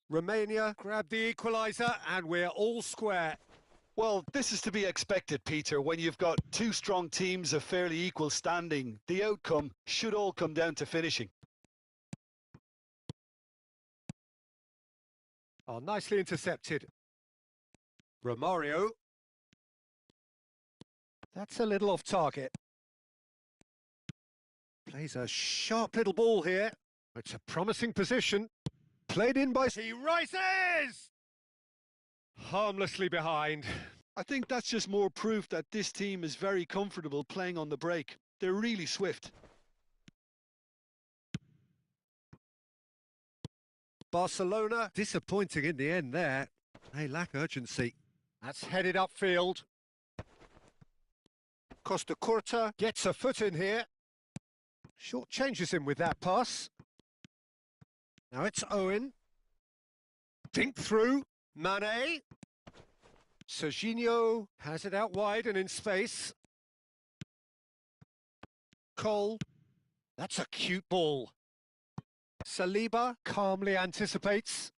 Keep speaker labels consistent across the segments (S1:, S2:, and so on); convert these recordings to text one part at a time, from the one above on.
S1: Romania grab the equaliser and we're all square.
S2: Well, this is to be expected, Peter. When you've got two strong teams of fairly equal standing, the outcome should all come down to finishing.
S1: Oh, nicely intercepted. Romario. That's a little off target. Plays a sharp little ball here. It's a promising position. Played in by... He rises! Harmlessly behind.
S2: I think that's just more proof that this team is very comfortable playing on the break. They're really swift.
S1: Barcelona disappointing in the end there. They lack urgency. That's headed upfield. Costa Curta gets a foot in here. Short changes him with that pass. Now it's Owen. Dink through. Mane. Serginho has it out wide and in space. Cole. That's a cute ball. Saliba calmly anticipates.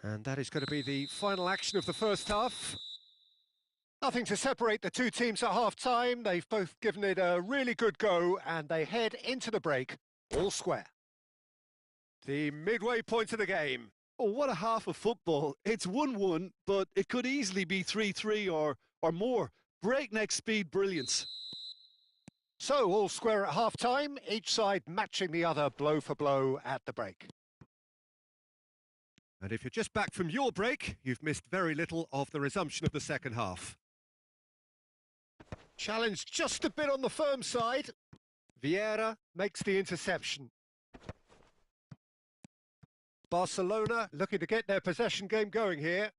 S1: And that is going to be the final action of the first half. Nothing to separate the two teams at half-time. They've both given it a really good go and they head into the break all square. The midway point of the game.
S2: Oh, what a half of football. It's 1-1, but it could easily be 3-3 or more. Breakneck speed brilliance.
S1: So, all square at half-time, each side matching the other blow for blow at the break. And if you're just back from your break, you've missed very little of the resumption of the second half. Challenge just a bit on the firm side. Vieira makes the interception. Barcelona looking to get their possession game going here.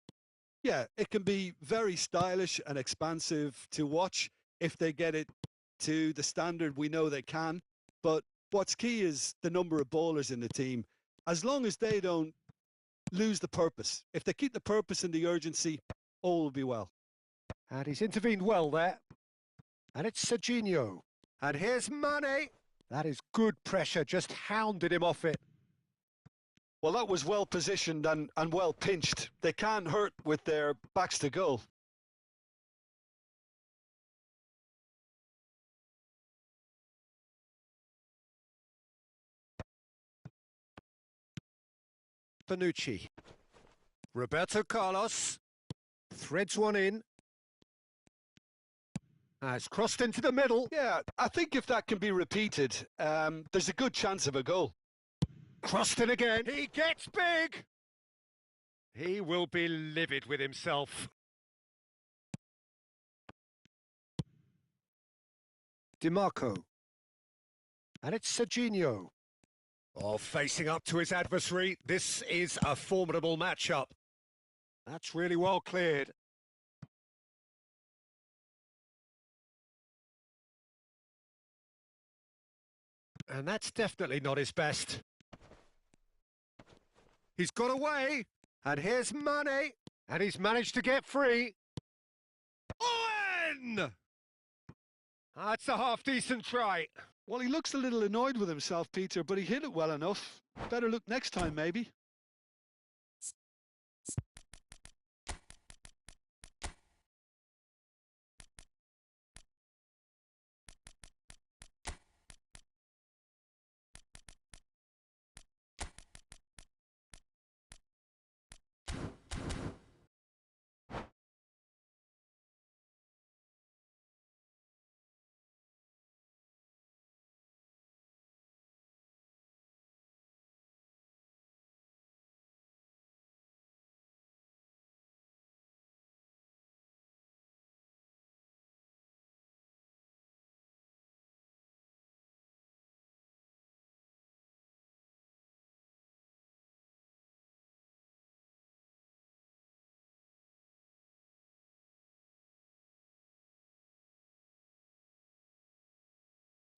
S2: Yeah, it can be very stylish and expansive to watch if they get it to the standard we know they can. But what's key is the number of ballers in the team. As long as they don't lose the purpose, if they keep the purpose and the urgency, all will be well.
S1: And he's intervened well there. And it's Serginho. And here's Mane. That is good pressure, just hounded him off it.
S2: Well, that was well positioned and well pinched. They can't hurt with their backs to goal.
S1: Bonucci. Roberto Carlos. Threads one in. It's crossed into the middle.
S2: Yeah, I think if that can be repeated, there's a good chance of a goal.
S1: Crossed in again. He gets big. He will be livid with himself. DiMarco. And it's Serginho. Oh, facing up to his adversary. This is a formidable matchup. That's really well cleared. And that's definitely not his best. He's got away. And here's Mane. And he's managed to get free. Owen! That's a half-decent try.
S2: Well, he looks a little annoyed with himself, Peter, but he hit it well enough. Better look next time, maybe.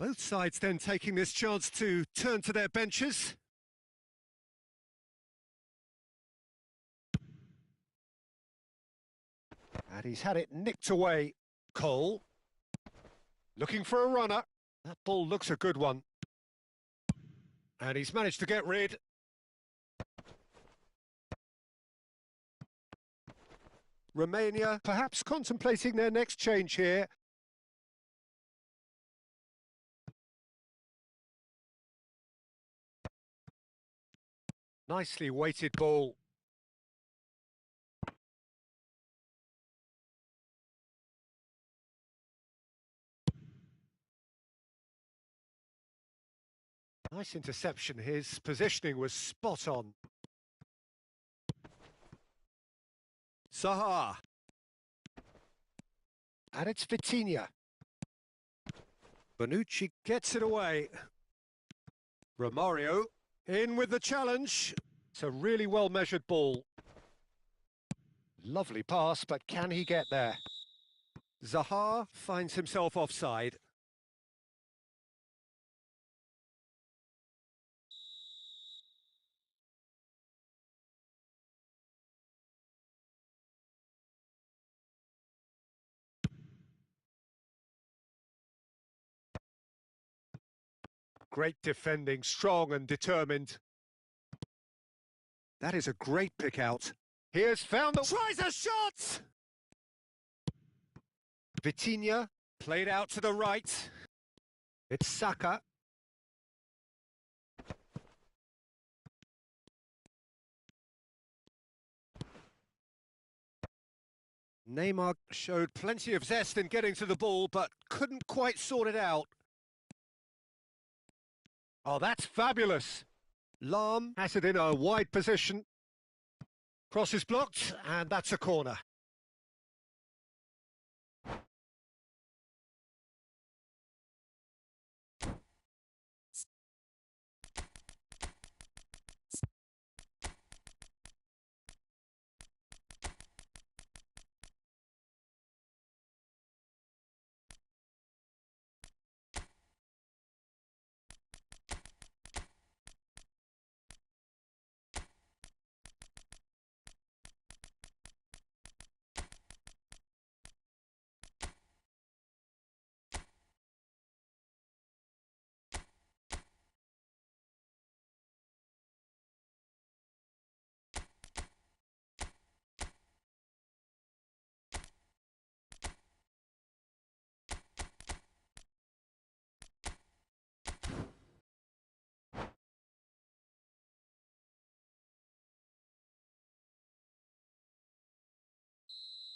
S1: Both sides then taking this chance to turn to their benches. And he's had it nicked away. Cole. Looking for a runner. That ball looks a good one. And he's managed to get rid. Romania perhaps contemplating their next change here. Nicely weighted ball. Nice interception. His positioning was spot on. Zaha. And it's Vitinha. Bonucci gets it away. Romario in with the challenge. It's a really well-measured ball. Lovely pass, but can he get there? Zaha finds himself offside. Great defending, strong and determined. That is a great pick out. He has found the... Tries a shot! Vitinha played out to the right. It's Saka. Neymar showed plenty of zest in getting to the ball, but couldn't quite sort it out. Oh, that's fabulous. Lahm has it in a wide position. Cross is blocked, and that's a corner.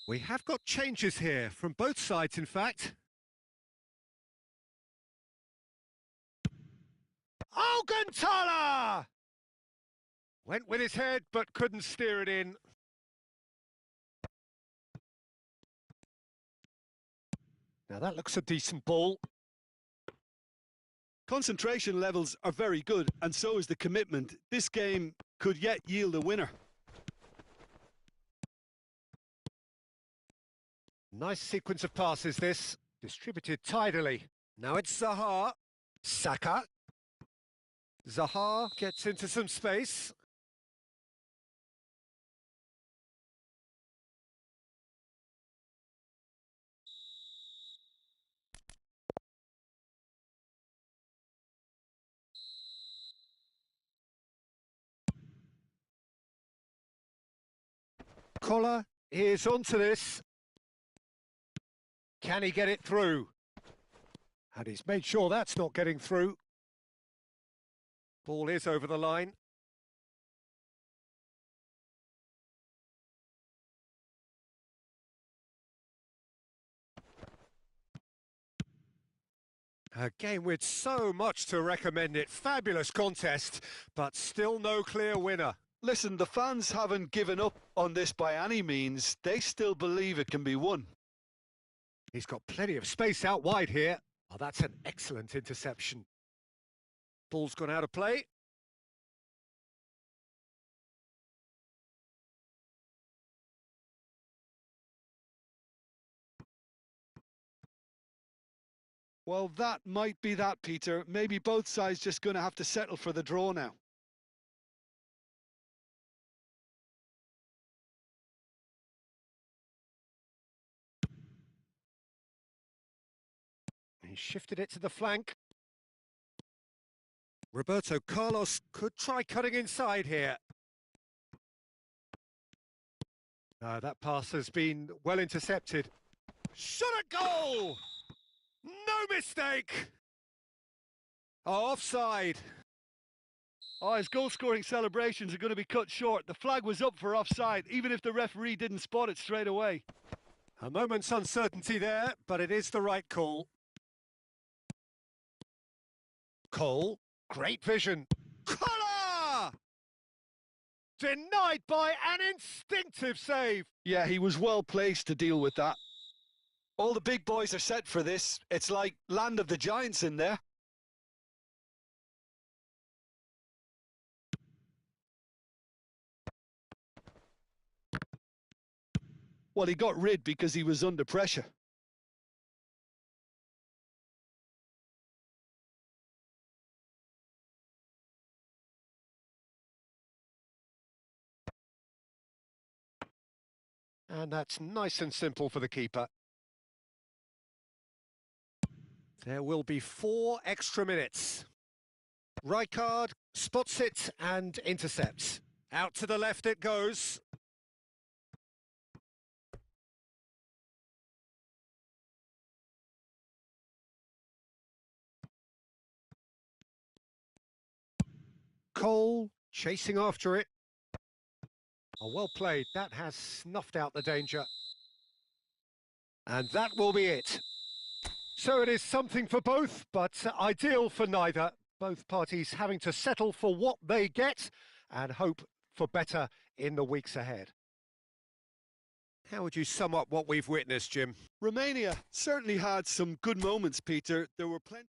S1: We have got changes here, from both sides, in fact. Alcantara! Went with his head, but couldn't steer it in. Now that looks a decent ball.
S2: Concentration levels are very good, and so is the commitment. This game could yet yield a winner.
S1: Nice sequence of passes, this. Distributed tidily. Now it's Zaha. Saka. Zaha gets into some space. Collar is onto this. Can he get it through? And he's made sure that's not getting through. Ball is over the line. A game with so much to recommend it. Fabulous contest, but still no clear winner.
S2: Listen, the fans haven't given up on this by any means. They still believe it can be won.
S1: He's got plenty of space out wide here. Oh, that's an excellent interception. Ball's gone out of play.
S2: Well, that might be that, Peter. Maybe both sides just going to have to settle for the draw now.
S1: He shifted it to the flank. Roberto Carlos could try cutting inside here. That pass has been well intercepted. Shot at goal! No mistake! Offside.
S2: Oh, his goal-scoring celebrations are going to be cut short. The flag was up for offside, even if the referee didn't spot it straight away.
S1: A moment's uncertainty there, but it is the right call. Cole, great vision. Collar! Denied by an instinctive save.
S2: Yeah, he was well placed to deal with that. All the big boys are set for this. It's like Land of the Giants in there. Well, he got rid because he was under pressure.
S1: And that's nice and simple for the keeper. There will be 4 extra minutes. Rijkaard spots it and intercepts. Out to the left it goes. Cole chasing after it. Oh, well played. That has snuffed out the danger. And that will be it. So it is something for both, but ideal for neither. Both parties having to settle for what they get and hope for better in the weeks ahead. How would you sum up what we've witnessed, Jim?
S2: Romania certainly had some good moments, Peter. There were plenty.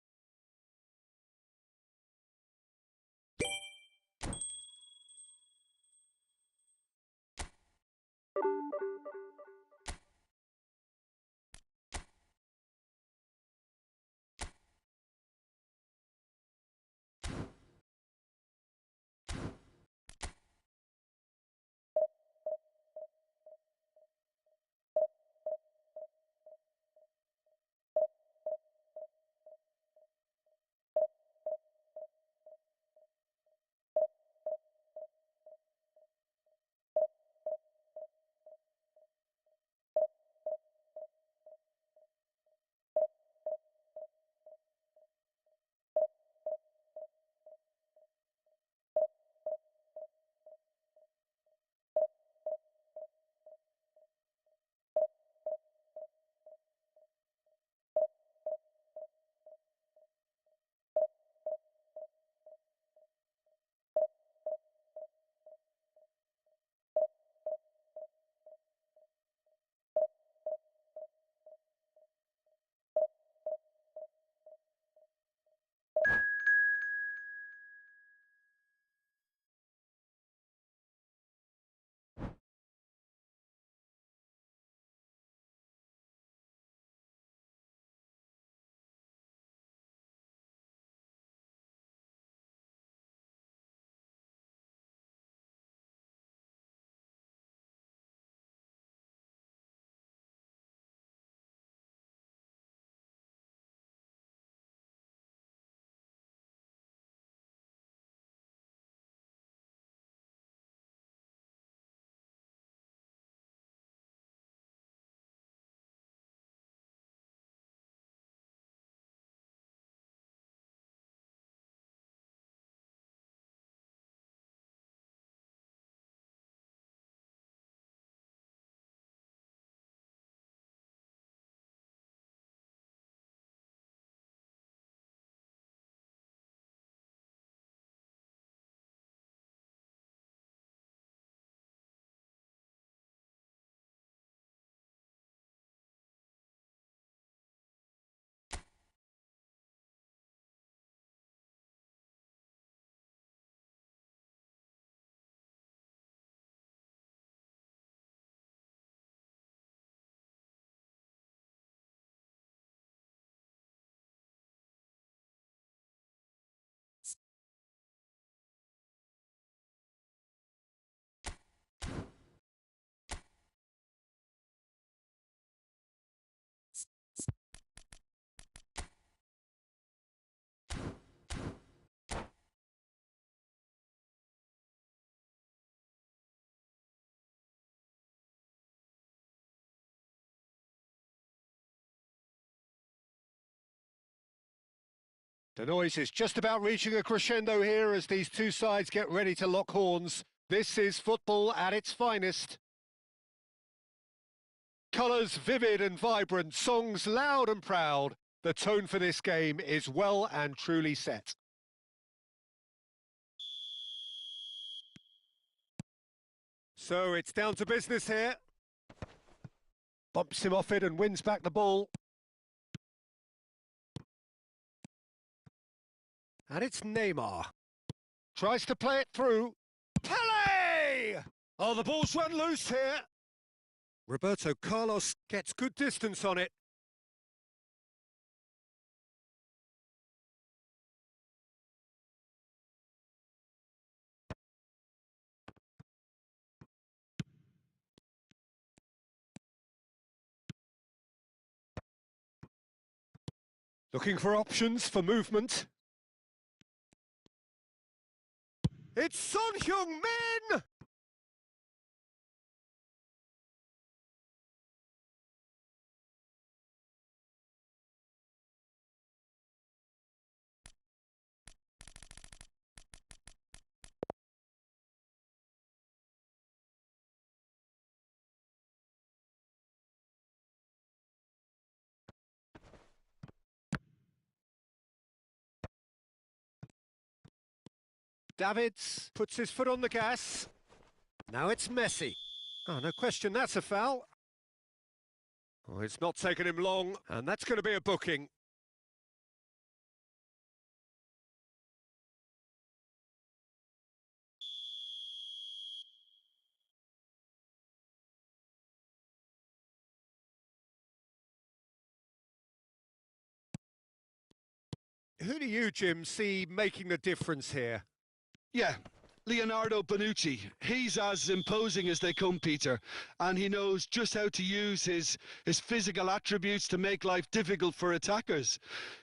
S1: The noise is just about reaching a crescendo here as these two sides get ready to lock horns. This is football at its finest. Colours vivid and vibrant, songs loud and proud. The tone for this game is well and truly set. So it's down to business here. Bumps him off it and wins back the ball. And it's Neymar. Tries to play it through. Pele! Oh, the ball's run loose here. Roberto Carlos gets good distance on it. Looking for options for movement. It's Son Heung-min! Davids puts his foot on the gas. Now it's Messi. Oh, no question, that's a foul. Oh, it's not taken him long, and that's going to be a booking. Who do you, Jim, see making the difference here?
S2: Yeah, Leonardo Bonucci. He's as imposing as they come, Peter, and he knows just how to use his physical attributes to make life difficult for attackers.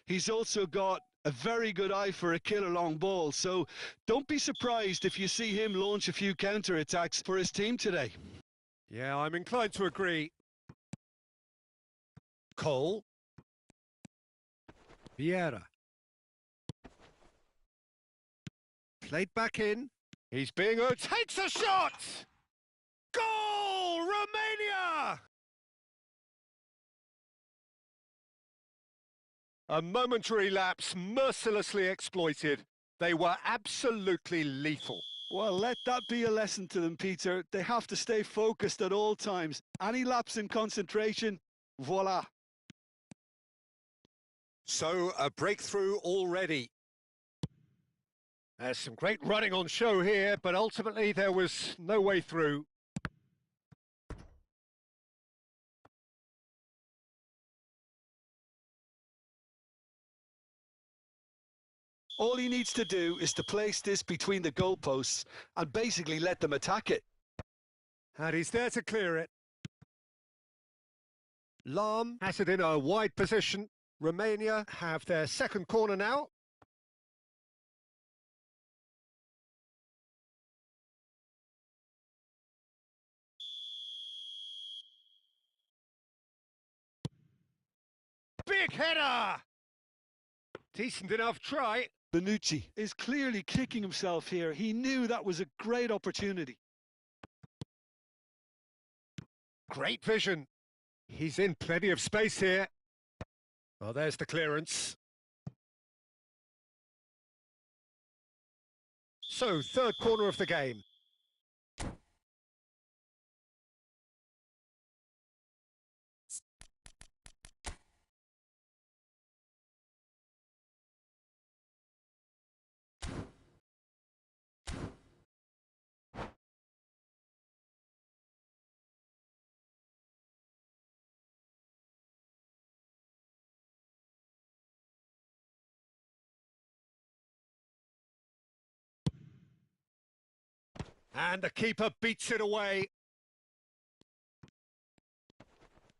S2: He's also got a very good eye for a killer long ball, so don't be surprised if you see him launch a few counter-attacks for his team today.
S1: Yeah, I'm inclined to agree. Cole. Vieira. Played back in. He's being urged. Takes a shot! Goal! Romania! A momentary lapse mercilessly exploited. They were absolutely lethal.
S2: Well, let that be a lesson to them, Peter. They have to stay focused at all times. Any lapse in concentration, voila.
S1: So, a breakthrough already. There's some great running on show here, but ultimately there was no way through.
S2: All he needs to do is to place this between the goalposts and basically let them attack it.
S1: And he's there to clear it. Lahm has it in a wide position. Romania have their second corner now. Big header! Decent enough try.
S2: Bonucci is clearly kicking himself here. He knew that was a great opportunity.
S1: Great vision. He's in plenty of space here. Well, there's the clearance. So, third corner of the game. And the keeper beats it away.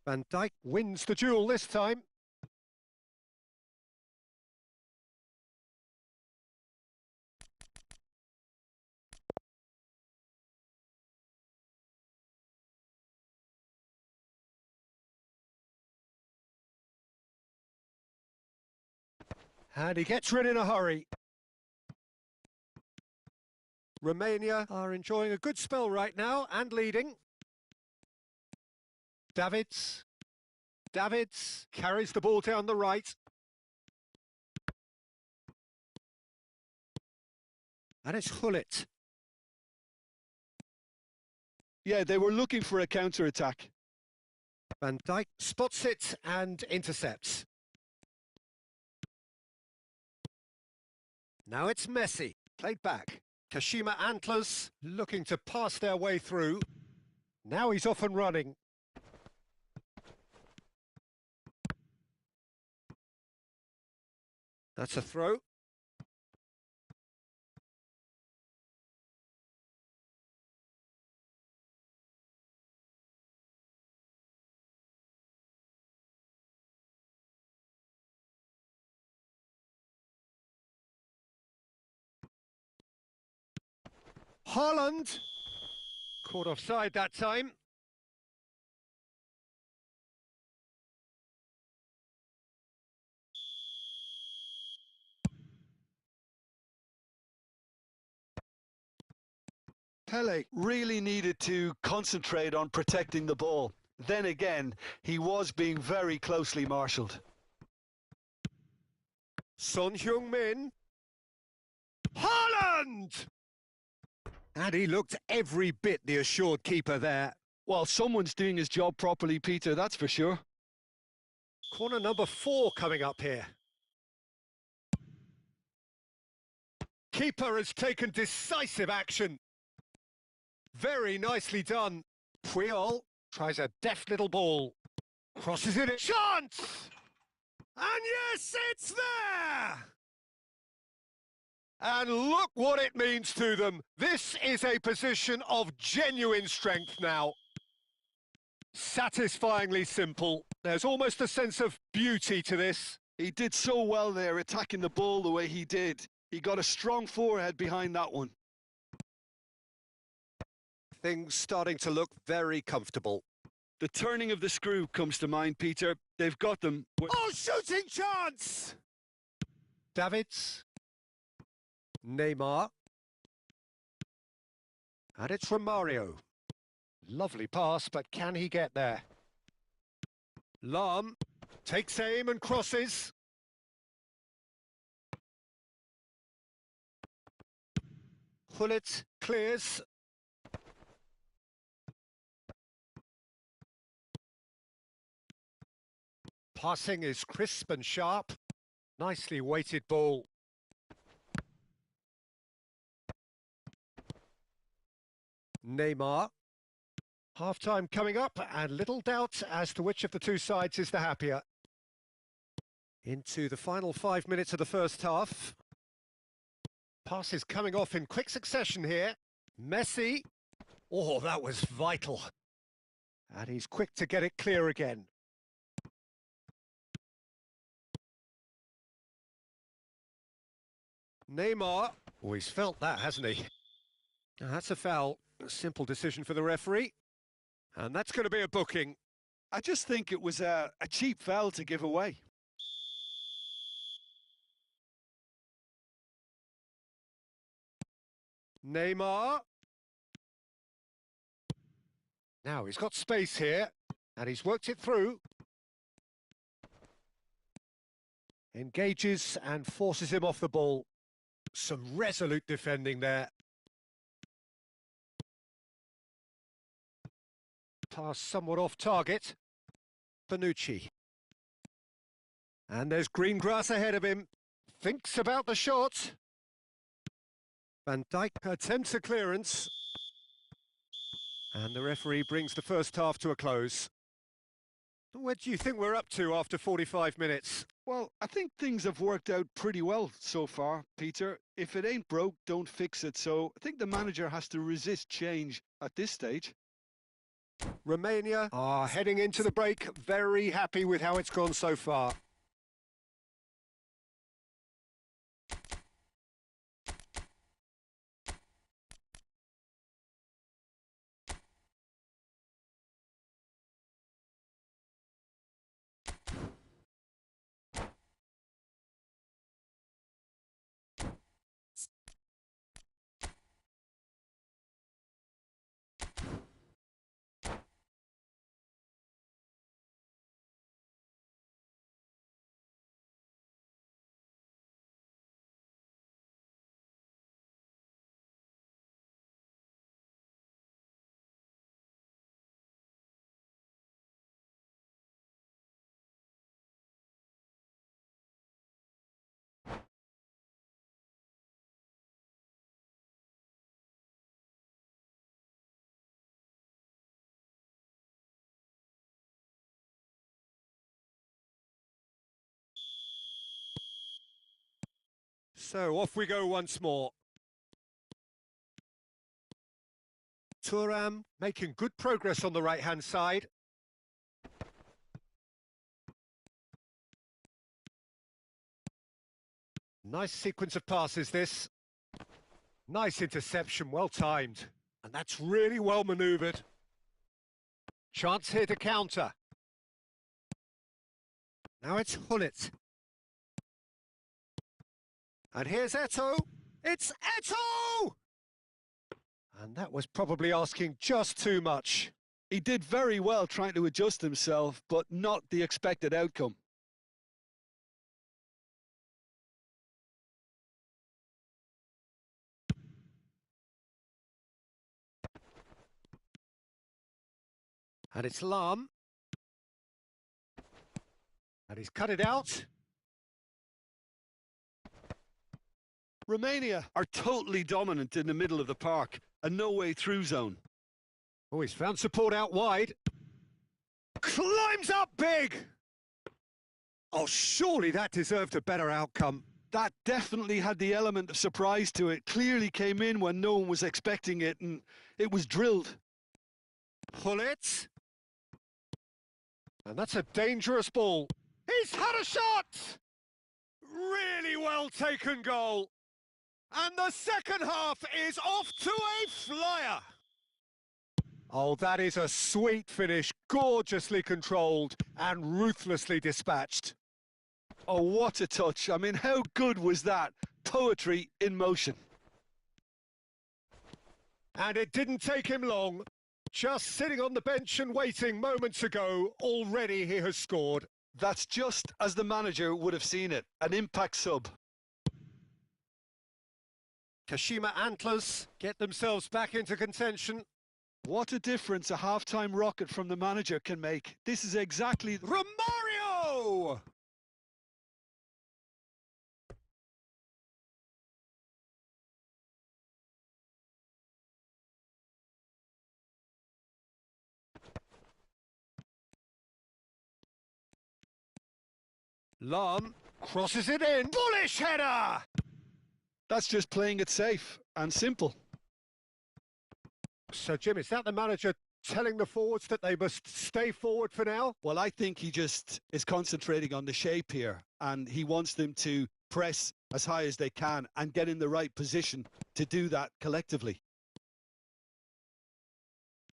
S1: Van Dijk wins the duel this time. And he gets rid in a hurry. Romania are enjoying a good spell right now and leading. Davids carries the ball down the right. And it's Gullit.
S2: Yeah, they were looking for a counter-attack.
S1: Van Dijk spots it and intercepts. Now it's Messi, played back. Kashima Antlers looking to pass their way through. Now he's off and running. That's a throw. Haaland caught offside that time.
S2: Pele really needed to concentrate on protecting the ball. Then again, he was being very closely marshalled.
S1: Son Heung-min. Haaland! And he looked every bit the assured keeper there.
S2: Well, someone's doing his job properly, Peter, that's for sure.
S1: Corner number 4 coming up here. Keeper has taken decisive action. Very nicely done. Puyol tries a deft little ball. Crosses it. Chance! And yes, it's there! And look what it means to them. This is a position of genuine strength now. Satisfyingly simple. There's almost a sense of beauty to this.
S2: He did so well there, attacking the ball the way he did. He got a strong forehead behind that one.
S1: Things starting to look very comfortable.
S2: The turning of the screw comes to mind, Peter. They've got them.
S1: Oh, shooting chance! Davids. Neymar. And it's from Mario. Lovely pass, but can he get there? Lahm takes aim and crosses. Gullit clears. Passing is crisp and sharp. Nicely weighted ball. Neymar. Half-time coming up, and little doubt as to which of the two sides is the happier. Into the final 5 minutes of the first half. Passes coming off in quick succession here. Messi. Oh, that was vital. And he's quick to get it clear again. Neymar. Oh, he's felt that, hasn't he? Now, that's a foul. A simple decision for the referee. And that's going to be a booking.
S2: I just think it was a cheap foul to give away.
S1: Neymar. Now he's got space here, and he's worked it through. Engages and forces him off the ball. Some resolute defending there. Pass somewhat off target. Bonucci. And there's green grass ahead of him. Thinks about the shot. Van Dijk attempts a clearance. And the referee brings the first half to a close. Where do you think we're up to after 45 minutes?
S2: Well, I think things have worked out pretty well so far, Peter. If it ain't broke, don't fix it. So I think the manager has to resist change at this stage.
S1: Romania are heading into the break, very happy with how it's gone so far. So off we go once more. Thuram making good progress on the right-hand side. Nice sequence of passes, this. Nice interception, well timed. And that's really well manoeuvred. Chance here to counter. Now it's Gullit. And here's Eto'o. It's Eto'o! And that was probably asking just too much.
S2: He did very well trying to adjust himself, but not the expected outcome.
S1: And it's Lahm. And he's cut it out.
S2: Romania are totally dominant in the middle of the park, a no-way through zone.
S1: Oh, he's found support out wide. Climbs up big! Oh, surely that deserved a better outcome.
S2: That definitely had the element of surprise to it. Clearly came in when no one was expecting it, and it was drilled.
S1: Gullit. And that's a dangerous ball. He's had a shot! Really well taken goal. And the second half is off to a flyer. Oh, that is a sweet finish, gorgeously controlled and ruthlessly dispatched.
S2: Oh, what a touch. I mean, how good was that? Poetry in motion.
S1: And it didn't take him long. Just sitting on the bench and waiting moments ago, already he has scored.
S2: That's just as the manager would have seen it, an impact sub.
S1: Kashima Antlers get themselves back into contention.
S2: What a difference a half-time rocket from the manager can make. This is exactly...
S1: Romario! Lahm crosses it in. Bullish header!
S2: That's just playing it safe and simple.
S1: So, Jim, is that the manager telling the forwards that they must stay forward for now?
S2: Well, I think he just is concentrating on the shape here, and he wants them to press as high as they can and get in the right position to do that collectively.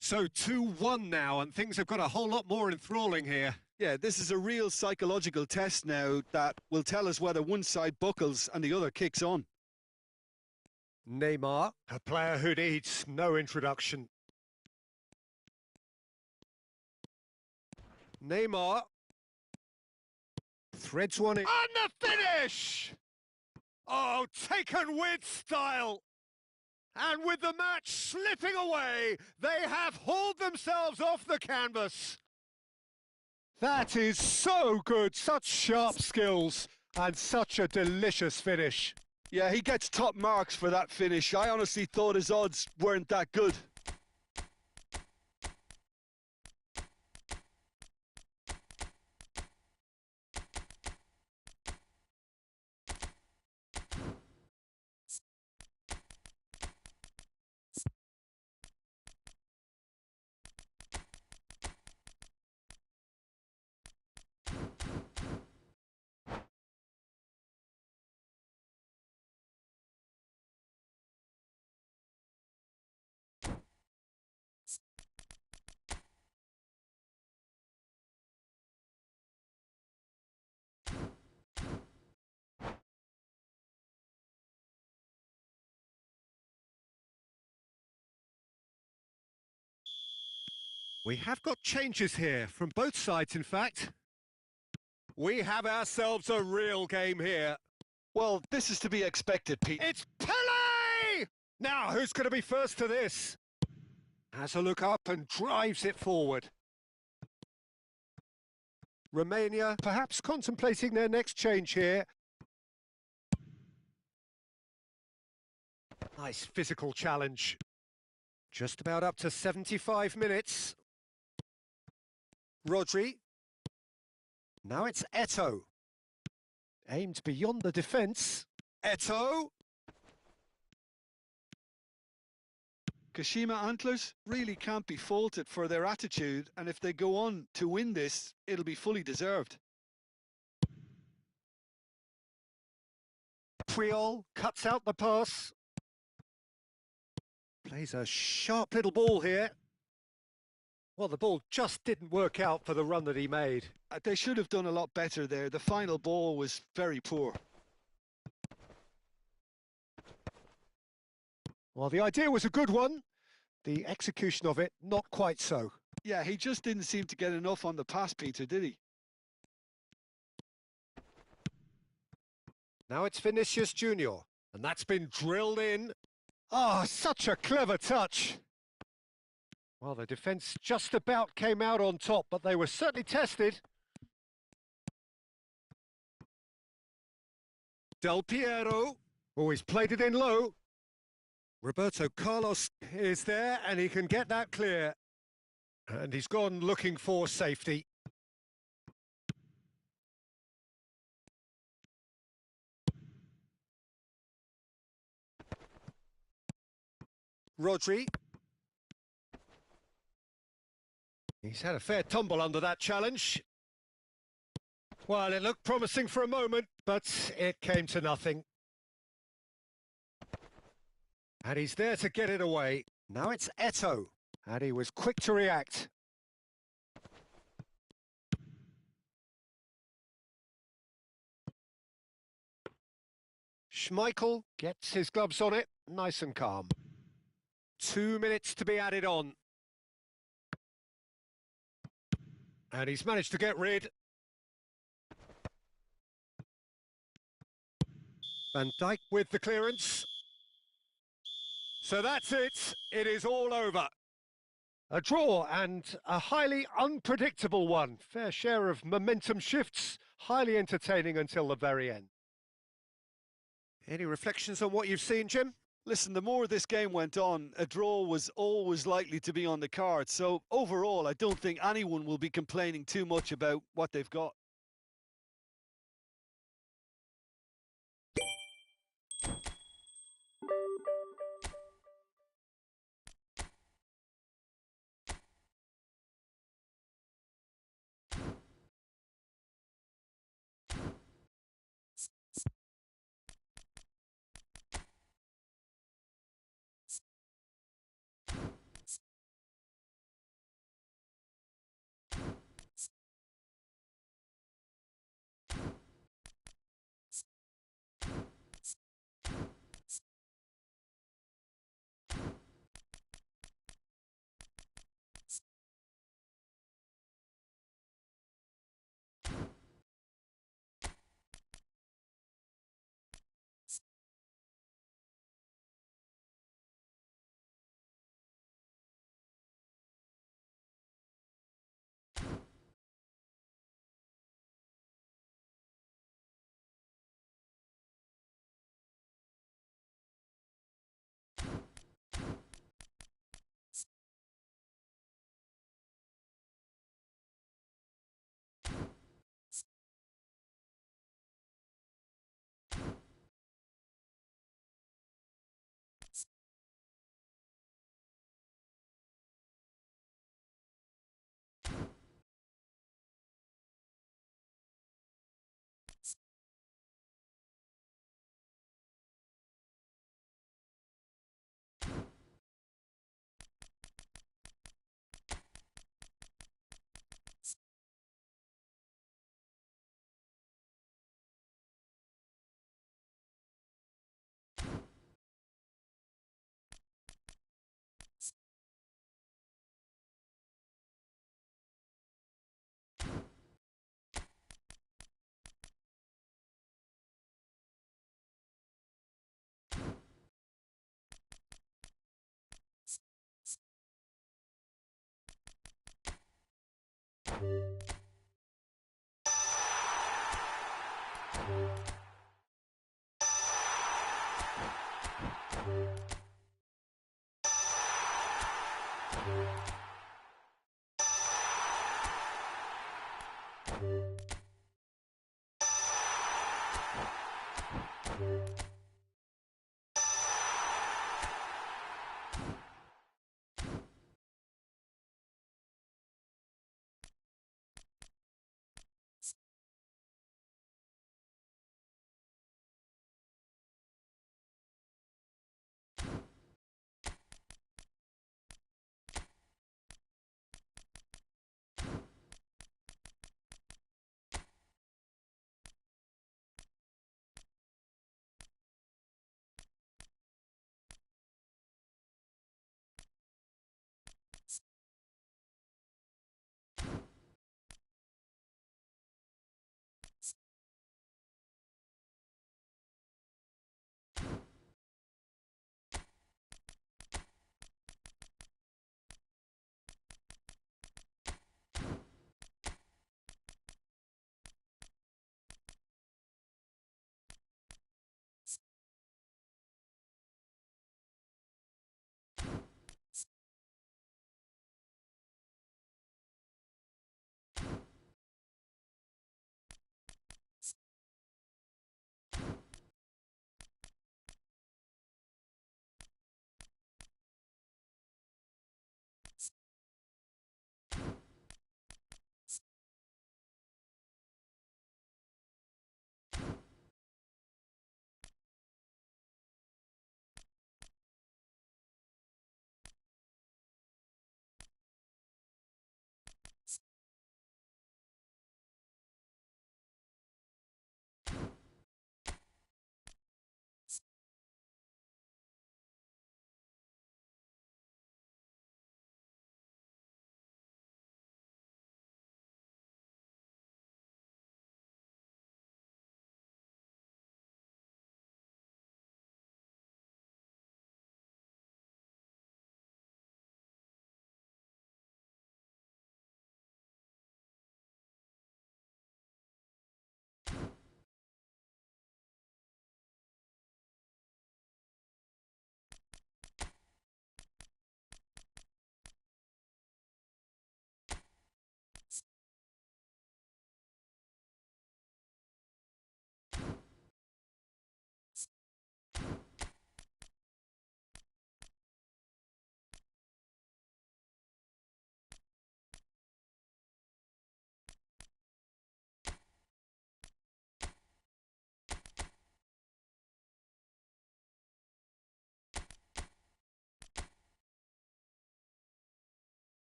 S1: So 2-1 now, and things have got a whole lot more enthralling here.
S2: Yeah, this is a real psychological test now that will tell us whether one side buckles and the other kicks on.
S1: Neymar, a player who needs no introduction. Neymar threads one in. And the finish! Oh, taken with style. And with the match slipping away, they have hauled themselves off the canvas. That is so good, such sharp skills, and such a delicious finish.
S2: Yeah, he gets top marks for that finish. I honestly thought his odds weren't that good.
S1: We have got changes here, from both sides in fact. We have ourselves a real game here.
S2: Well, this is to be expected, Pete.
S1: It's Pele! Now, who's going to be first to this? Has a look up and drives it forward. Romania perhaps contemplating their next change here. Nice physical challenge. Just about up to 75 minutes. Rodri. Now it's Eto'o. Aimed beyond the defence. Eto.
S2: Kashima Antlers really can't be faulted for their attitude, and if they go on to win this, it'll be fully deserved.
S1: Puyol cuts out the pass. Plays a sharp little ball here. Well, the ball just didn't work out for the run that he made.
S2: They should have done a lot better there. The final ball was very poor.
S1: Well, the idea was a good one. The execution of it, not quite so.
S2: Yeah, he just didn't seem to get enough on the pass, Peter, did he?
S1: Now it's Vinicius Junior, and that's been drilled in. Ah, such a clever touch. Well, the defence just about came out on top, but they were certainly tested. Del Piero, oh, he's played it in low. Roberto Carlos is there, and he can get that clear. And he's gone looking for safety. Rodri. He's had a fair tumble under that challenge. Well, it looked promising for a moment, but it came to nothing. And he's there to get it away. Now it's Eto, and he was quick to react. Schmeichel gets his gloves on it, nice and calm. 2 minutes to be added on. And he's managed to get rid. Van Dijk with the clearance. So that's it. It is all over. A draw, and a highly unpredictable one. Fair share of momentum shifts, highly entertaining until the very end. Any reflections on what you've seen, Jim?
S2: Listen, the more this game went on, a draw was always likely to be on the card. So overall, I don't think anyone will be complaining too much about what they've got.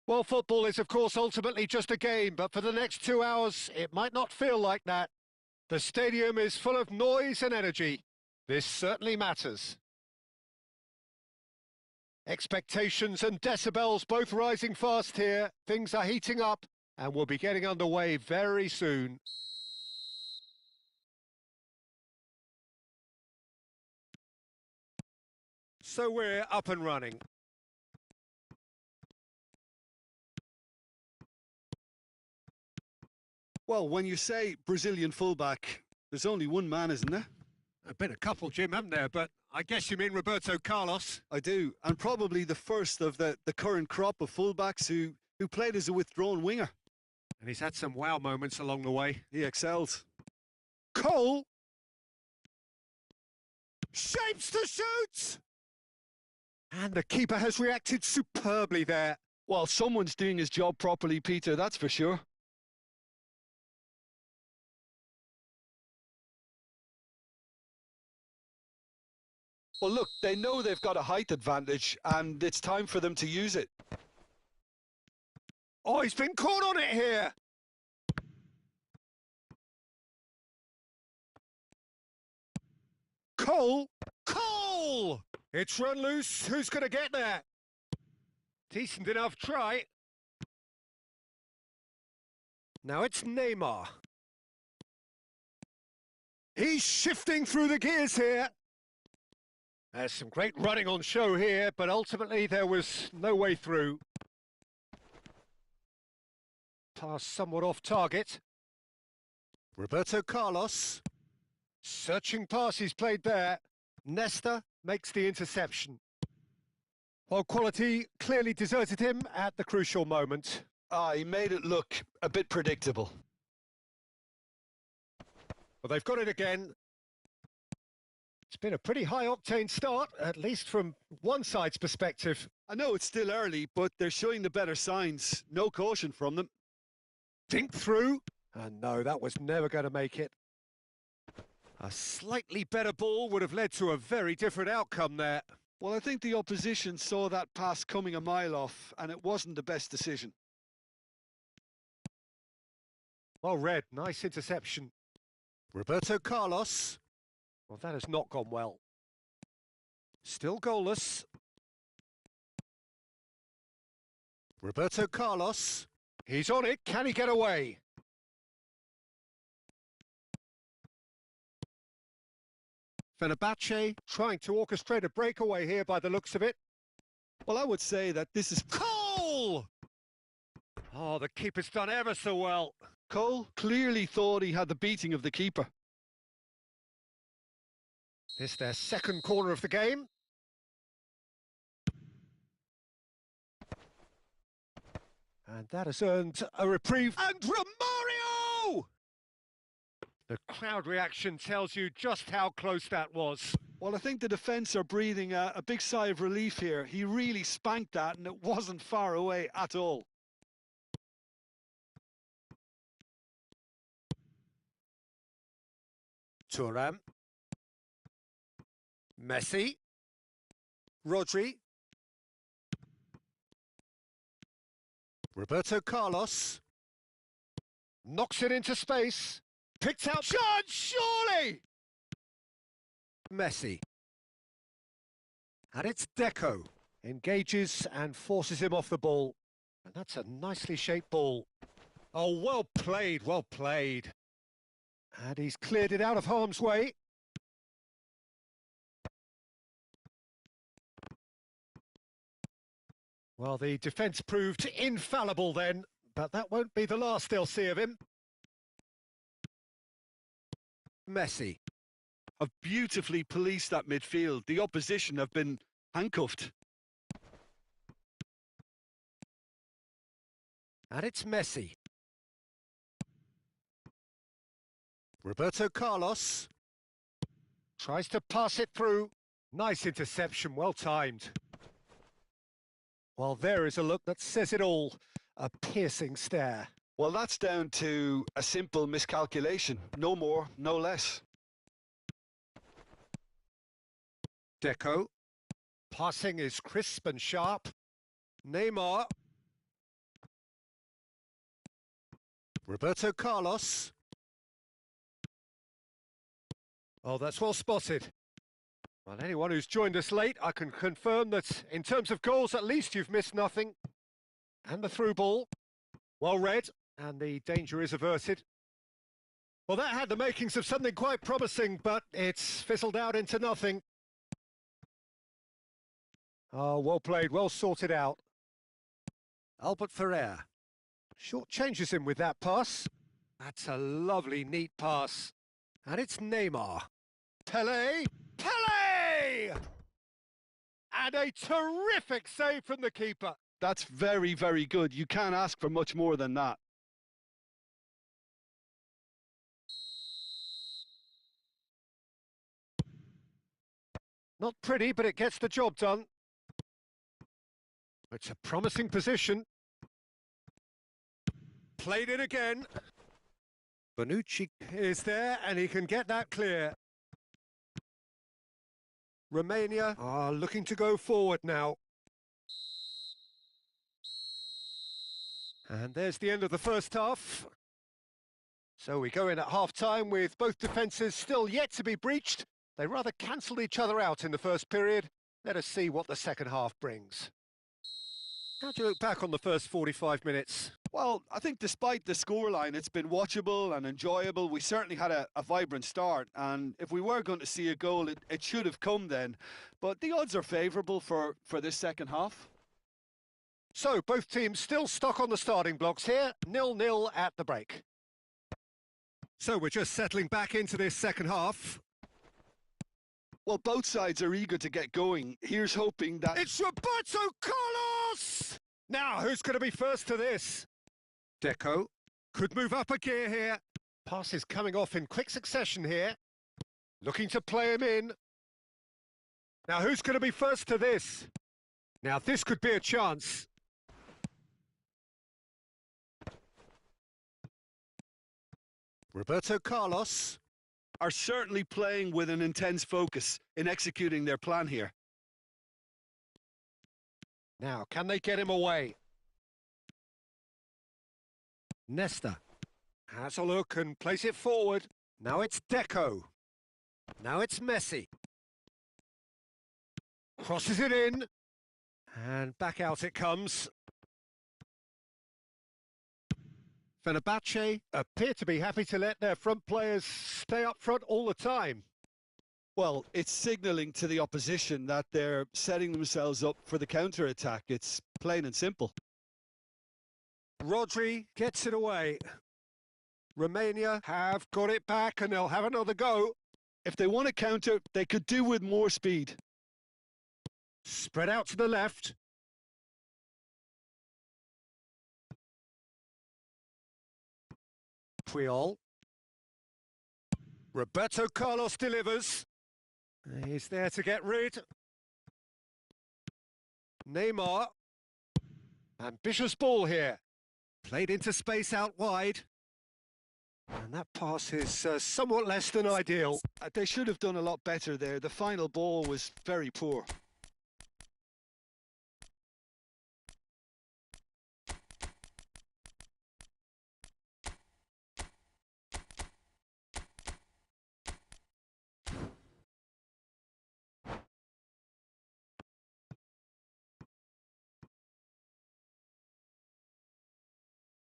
S1: Well, football is, of course, ultimately just a game, but for the next 2 hours, it might not feel like that. The stadium is full of noise and energy. This certainly matters. Expectations and decibels both rising fast here. Things are heating up and we'll be getting underway very soon. So we're up and running.
S2: Well, when you say Brazilian fullback, there's only one man, isn't there?
S1: There've been a couple, Jim, haven't there? But I guess you mean Roberto Carlos.
S2: I do, and probably the first of the current crop of fullbacks who played as a withdrawn winger.
S1: And he's had some wow moments along the way.
S2: He excels.
S1: Cole! Shapes to shoot! And the keeper has reacted superbly there.
S2: Well, someone's doing his job properly, Peter, that's for sure. Well, look, they know they've got a height advantage, and it's time for them to use it.
S1: Oh, he's been caught on it here. Cole! Cole! It's run loose. Who's going to get there? Decent enough try. Now it's Neymar. He's shifting through the gears here. There's some great running on show here, but ultimately there was no way through. Pass somewhat off target. Roberto Carlos. Searching pass he's played there. Nesta makes the interception. While quality clearly deserted him at the crucial moment.
S2: He made it look a bit predictable.
S1: Well, they've got it again. It's been a pretty high-octane start, at least from one side's perspective.
S2: I know it's still early, but they're showing the better signs. No caution from them.
S1: Dink through. And no, that was never going to make it. A slightly better ball would have led to a very different outcome there.
S2: Well, I think the opposition saw that pass coming a mile off, and it wasn't the best decision.
S1: Well read, nice interception. Roberto Carlos. Well, that has not gone well. Still goalless. Roberto Carlos. He's on it. Can he get away? Fenerbahce trying to orchestrate a breakaway here by the looks of it.
S2: Well, I would say that this is...
S1: Cole! Oh, the keeper's done ever so well.
S2: Cole clearly thought he had the beating of the keeper.
S1: This their second corner of the game. And that has earned a reprieve. And Romario! The crowd reaction tells you just how close that was.
S2: Well, I think the defence are breathing a big sigh of relief here. He really spanked that and it wasn't far away at all.
S1: Thuram. Messi. Rodri. Roberto Carlos. Knocks it into space. Picked out. Chance, surely! Messi. And it's Deco. Engages and forces him off the ball. And that's a nicely shaped ball. Oh, well played, well played. And he's cleared it out of harm's way. Well, the defence proved infallible then, but that won't be the last they'll see of him. Messi.
S2: Have beautifully policed that midfield. The opposition have been handcuffed.
S1: And it's Messi. Roberto Carlos. Tries to pass it through. Nice interception, well timed. Well, there is a look that says it all. A piercing stare.
S2: Well, that's down to a simple miscalculation. No more, no less.
S1: Deco. Passing is crisp and sharp. Neymar. Roberto Carlos. Oh, that's well spotted. Well, anyone who's joined us late, I can confirm that in terms of goals, at least you've missed nothing. And the through ball. Well read, and the danger is averted. Well, that had the makings of something quite promising, but it's fizzled out into nothing. Oh, well played, well sorted out. Albert Ferrer. Short changes him with that pass. That's a lovely, neat pass. And it's Neymar. Pelé. Pelé! And a terrific save from the keeper.
S2: That's very, very good. You can't ask for much more than that.
S1: Not pretty, but it gets the job done. It's a promising position. Played it again. Bonucci is there, and he can get that clear. Romania are looking to go forward now. And there's the end of the first half. So we go in at half-time with both defences still yet to be breached. They rather cancelled each other out in the first period. Let us see what the second half brings. How do you look back on the first 45 minutes?
S2: Well, I think despite the scoreline, it's been watchable and enjoyable. We certainly had a vibrant start, and if we were going to see a goal, it should have come then. But the odds are favourable for this second half.
S1: So, both teams still stuck on the starting blocks here, 0-0 at the break. So, we're just settling back into this second half.
S2: Well, both sides are eager to get going. Here's hoping that...
S1: It's Roberto Carlos! Now, who's going to be first to this? Deco could move up a gear here. Pass is coming off in quick succession here. Looking to play him in. Now, who's going to be first to this? Now, this could be a chance. Roberto Carlos
S2: are certainly playing with an intense focus in executing their plan here.
S1: Now, can they get him away? Nesta has a look and plays it forward. Now it's Deco. Now it's Messi. Crosses it in. And back out it comes. Fenerbahce appear to be happy to let their front players stay up front all the time.
S2: Well, it's signalling to the opposition that they're setting themselves up for the counter-attack. It's plain and simple.
S1: Rodri gets it away. Romania have got it back and they'll have another go.
S2: If they want to counter, they could do with more speed.
S1: Spread out to the left. Puyol. Roberto Carlos delivers. He's there to get rid. Neymar. Ambitious ball here. Played into space out wide. And that pass is somewhat less than ideal.
S2: They should have done a lot better there. The final ball was very poor.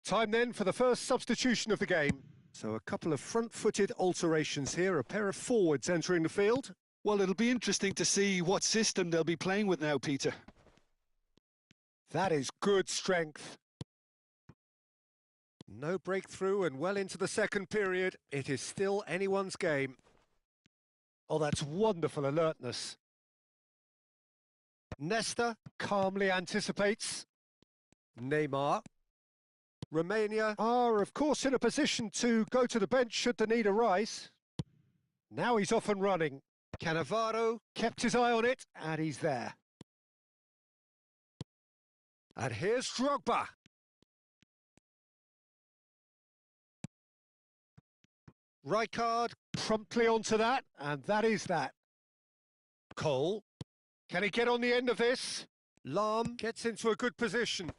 S1: Time then for the first substitution of the game. So a couple of front-footed alterations here, a pair of forwards entering the field.
S2: Well, it'll be interesting to see what system they'll be playing with now, Peter.
S1: That is good strength. No breakthrough and well into the second period. It is still anyone's game. Oh, that's wonderful alertness. Nesta calmly anticipates. Neymar. Romania are, of course, in a position to go to the bench should the need arise. Now he's off and running. Cannavaro kept his eye on it, and he's there. And here's Drogba. Rijkaard promptly onto that, and that is that. Cole. Can he get on the end of this? Lahm gets into a good position.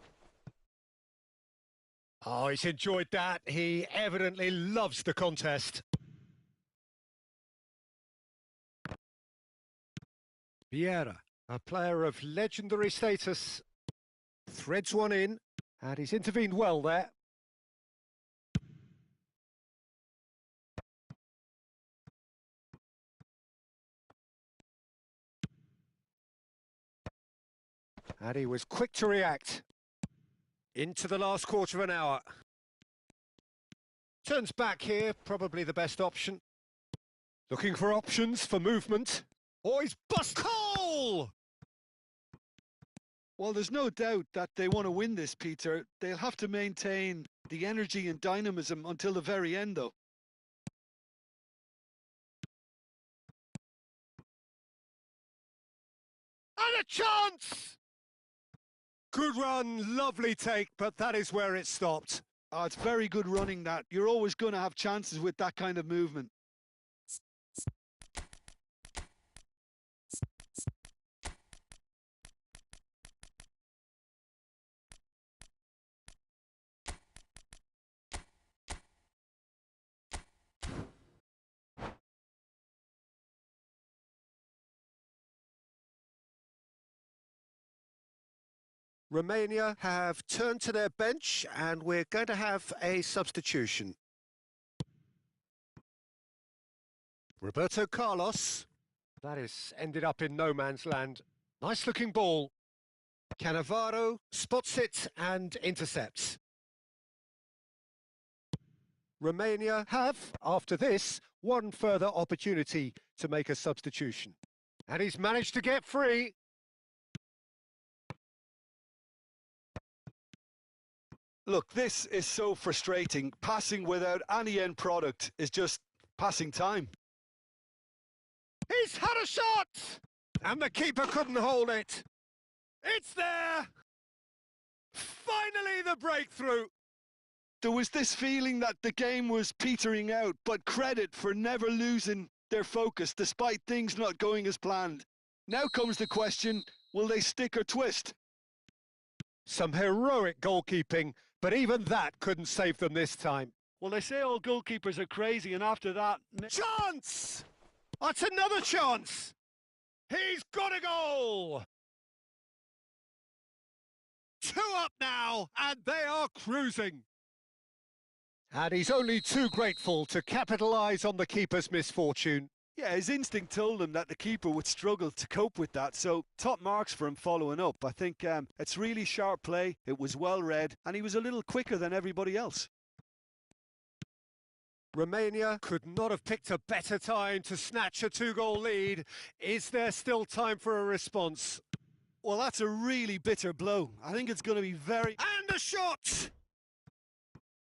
S1: Oh, he's enjoyed that. He evidently loves the contest. Vieira, a player of legendary status, threads one in, and he's intervened well there. And he was quick to react. Into the last quarter of an hour. Turns back here, probably the best option. Looking for options for movement. Oh, he's bust Cole!
S2: Well, there's no doubt that they want to win this, Peter. They'll have to maintain the energy and dynamism until the very end, though.
S1: And a chance! Good run, lovely take, but that is where it stopped.
S2: Oh, it's very good running, that. You're always going to have chances with that kind of movement.
S1: Romania have turned to their bench and we're going to have a substitution. Roberto Carlos. That has ended up in no man's land. Nice looking ball. Cannavaro spots it and intercepts. Romania have, after this, one further opportunity to make a substitution. And he's managed to get free.
S2: Look, this is so frustrating. Passing without any end product is just passing time.
S1: He's had a shot! And the keeper couldn't hold it. It's there! Finally the breakthrough!
S2: There was this feeling that the game was petering out, but credit for never losing their focus despite things not going as planned. Now comes the question, will they stick or twist?
S1: Some heroic goalkeeping, but even that couldn't save them this time.
S2: Well, they say all goalkeepers are crazy, and after that...
S1: Chance! That's another chance! He's got a goal! 2 up now, and they are cruising. And he's only too grateful to capitalise on the keeper's misfortune.
S2: Yeah, his instinct told him that the keeper would struggle to cope with that, so top marks for him following up. I think it's really sharp play, it was well read, and he was a little quicker than everybody else.
S1: Romania could not have picked a better time to snatch a 2-goal lead. Is there still time for a response?
S2: Well, that's a really bitter blow. I think it's going to be very...
S1: And a shot!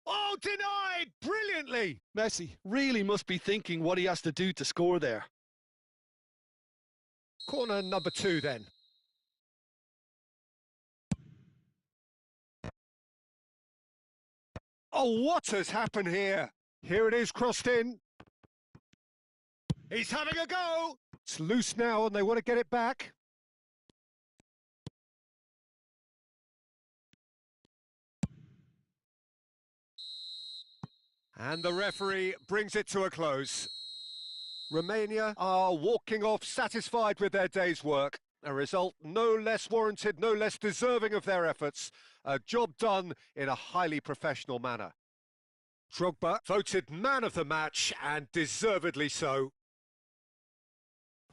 S1: Oh, denied brilliantly!
S2: Messi really must be thinking what he has to do to score there.
S1: Corner number 2 then. Oh, what has happened here? Here it is crossed in. He's having a go! It's loose now and they want to get it back. And the referee brings it to a close. Romania are walking off satisfied with their day's work. A result no less warranted, no less deserving of their efforts. A job done in a highly professional manner. Drogba voted man of the match, and deservedly so.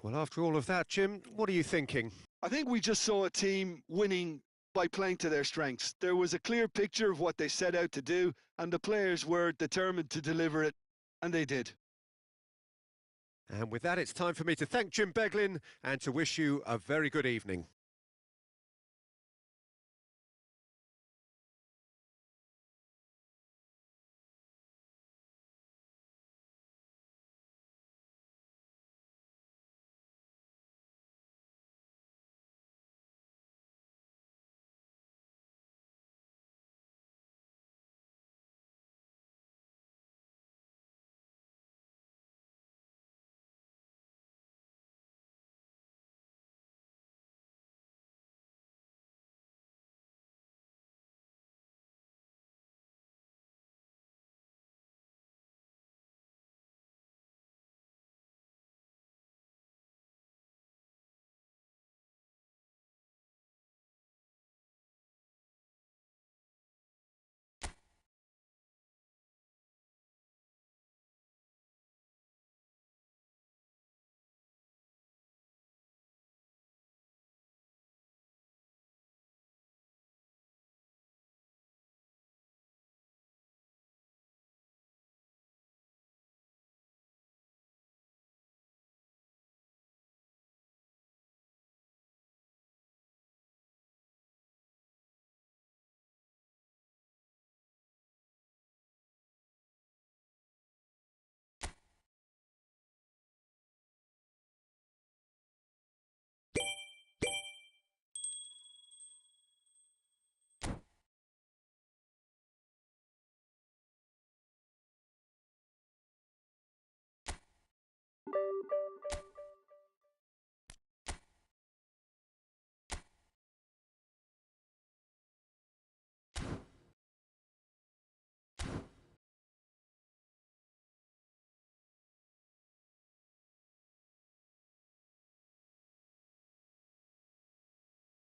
S1: Well, after all of that, Jim, what are you thinking?
S2: I think we just saw a team winning by playing to their strengths. There was a clear picture of what they set out to do, and the players were determined to deliver it, and they did.
S1: And with that, it's time for me to thank Jim Beglin and to wish you a very good evening.